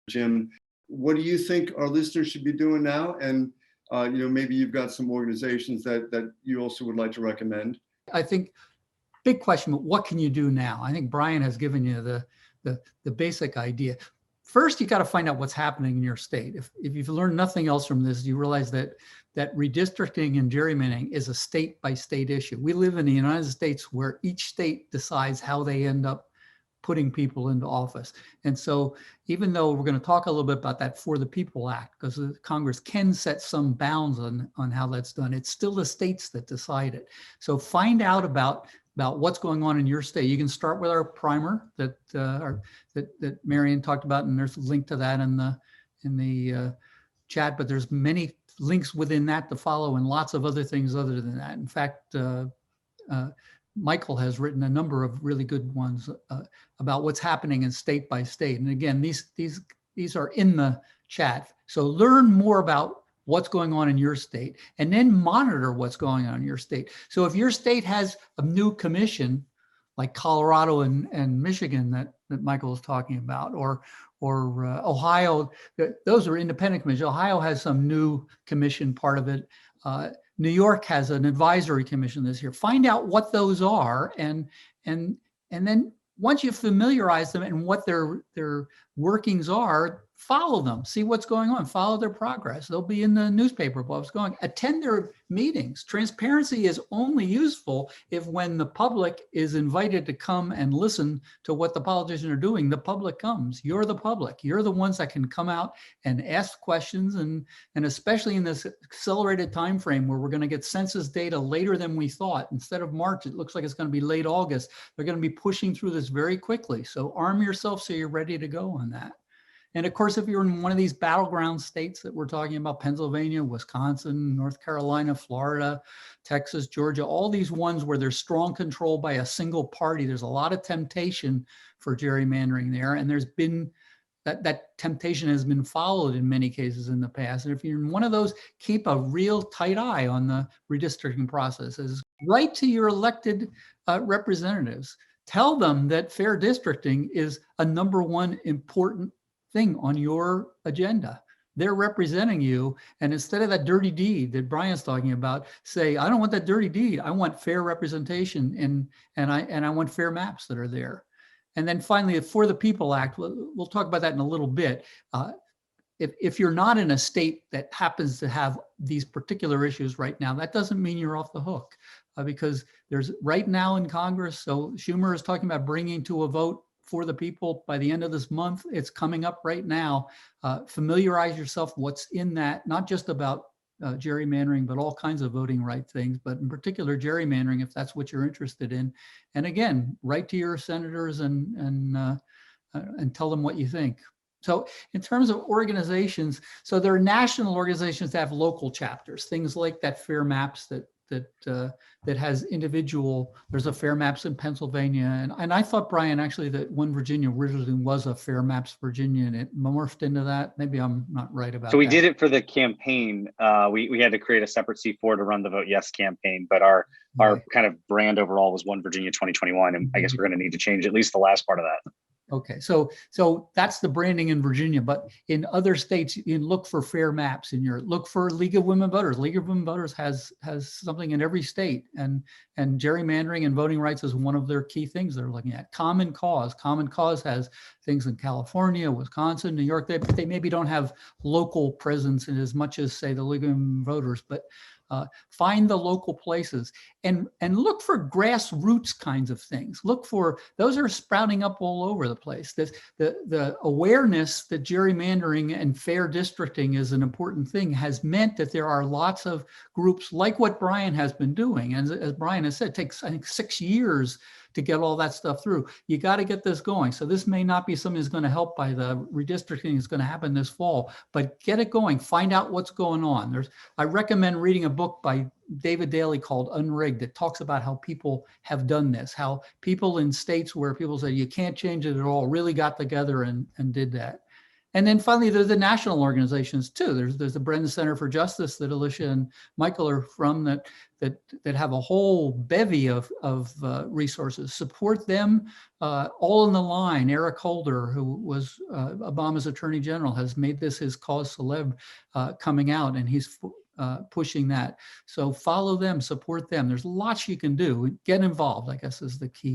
Jim, what do you think our listeners should be doing now? And maybe you've got some organizations that you also would like to recommend. I think big question, but what can you do now? I think Brian has given you the basic idea. First, you got to find out what's happening in your state. If you've learned nothing else from this, you realize that redistricting and gerrymandering is a state by state issue. We live in the United States where each state decides how they end up putting people into office. And so even though we're going to talk a little bit about that For the People Act, because Congress can set some bounds on how that's done, it's still the states that decide it. So find out about what's going on in your state. You can start with our primer that Marion talked about, and there's a link to that in the chat, but there's many links within that to follow and lots of other things other than that. In fact, Michael has written a number of really good ones about what's happening in state by state. And again, these are in the chat. So learn more about what's going on in your state and then monitor what's going on in your state. So if your state has a new commission like Colorado and Michigan that Michael was talking about, or Ohio, those are independent commissions. Ohio has some new commission part of it. New York has an advisory commission this year. Find out what those are, and then once you familiarize them and what their workings are, follow them, see what's going on, follow their progress. They'll be in the newspaper, what's going, attend their meetings. Transparency is only useful if when the public is invited to come and listen to what the politicians are doing, the public comes. You're the public. You're the ones that can come out and ask questions, and especially in this accelerated time frame where we're going to get census data later than we thought. Instead of March, it looks like it's going to be late August. They're going to be pushing through this very quickly. So arm yourself so you're ready to go on that. And of course, if you're in one of these battleground states that we're talking about, Pennsylvania, Wisconsin, North Carolina, Florida, Texas, Georgia, all these ones where there's strong control by a single party, there's a lot of temptation for gerrymandering there. And there's been that temptation has been followed in many cases in the past. And if you're in one of those, keep a real tight eye on the redistricting processes. Write to your elected representatives. Tell them that fair districting is a number one important thing on your agenda. They're representing you, and instead of that dirty deed that Brian's talking about, say, I don't want that dirty deed. I want fair representation, and I want fair maps that are there. And then finally, the For the People Act, we'll talk about that in a little bit. If you're not in a state that happens to have these particular issues right now, that doesn't mean you're off the hook, because there's right now in Congress, so Schumer is talking about bringing to a vote For the People by the end of this month. It's coming up right now. Familiarize yourself what's in that, not just about gerrymandering, but all kinds of voting right things, but in particular gerrymandering, if that's what you're interested in. And again, write to your senators and tell them what you think. So in terms of organizations, so there are national organizations that have local chapters, things like that Fair Maps that has individual, there's a Fair Maps in Pennsylvania. And I thought, Brian, actually that One Virginia originally was a Fair Maps Virginia, and it morphed into that. Maybe I'm not right about that. So we did it for the campaign. We had to create a separate C4 to run the Vote Yes campaign, but our kind of brand overall was One Virginia 2021. And I guess we're going to need to change at least the last part of that. Okay, so that's the branding in Virginia, but in other states, you look for Fair Maps look for League of Women Voters. League of Women Voters has something in every state, and gerrymandering and voting rights is one of their key things they're looking at. Common Cause has things in California, Wisconsin, New York. They maybe don't have local presence in as much as, say, the League of Women Voters, but find the local places and look for grassroots kinds of things. Look for, those are sprouting up all over the place. The awareness that gerrymandering and fair districting is an important thing has meant that there are lots of groups like what Brian has been doing. And as Brian has said, it takes, I think, 6 years to get all that stuff through. You got to get this going. So this may not be something that's going to help by the redistricting that's going to happen this fall, but get it going. Find out what's going on. I recommend reading a book by David Daley called Unrigged that talks about how people have done this, how people in states where people say you can't change it at all really got together and did that. And then finally, there's the national organizations too. There's the Brennan Center for Justice that Alicia and Michael are from that have a whole bevy of resources. Support them. All in the line. Eric Holder, who was Obama's Attorney General, has made this his cause célèbre coming out, and he's pushing that. So follow them, support them. There's lots you can do. Get involved, I guess, is the key.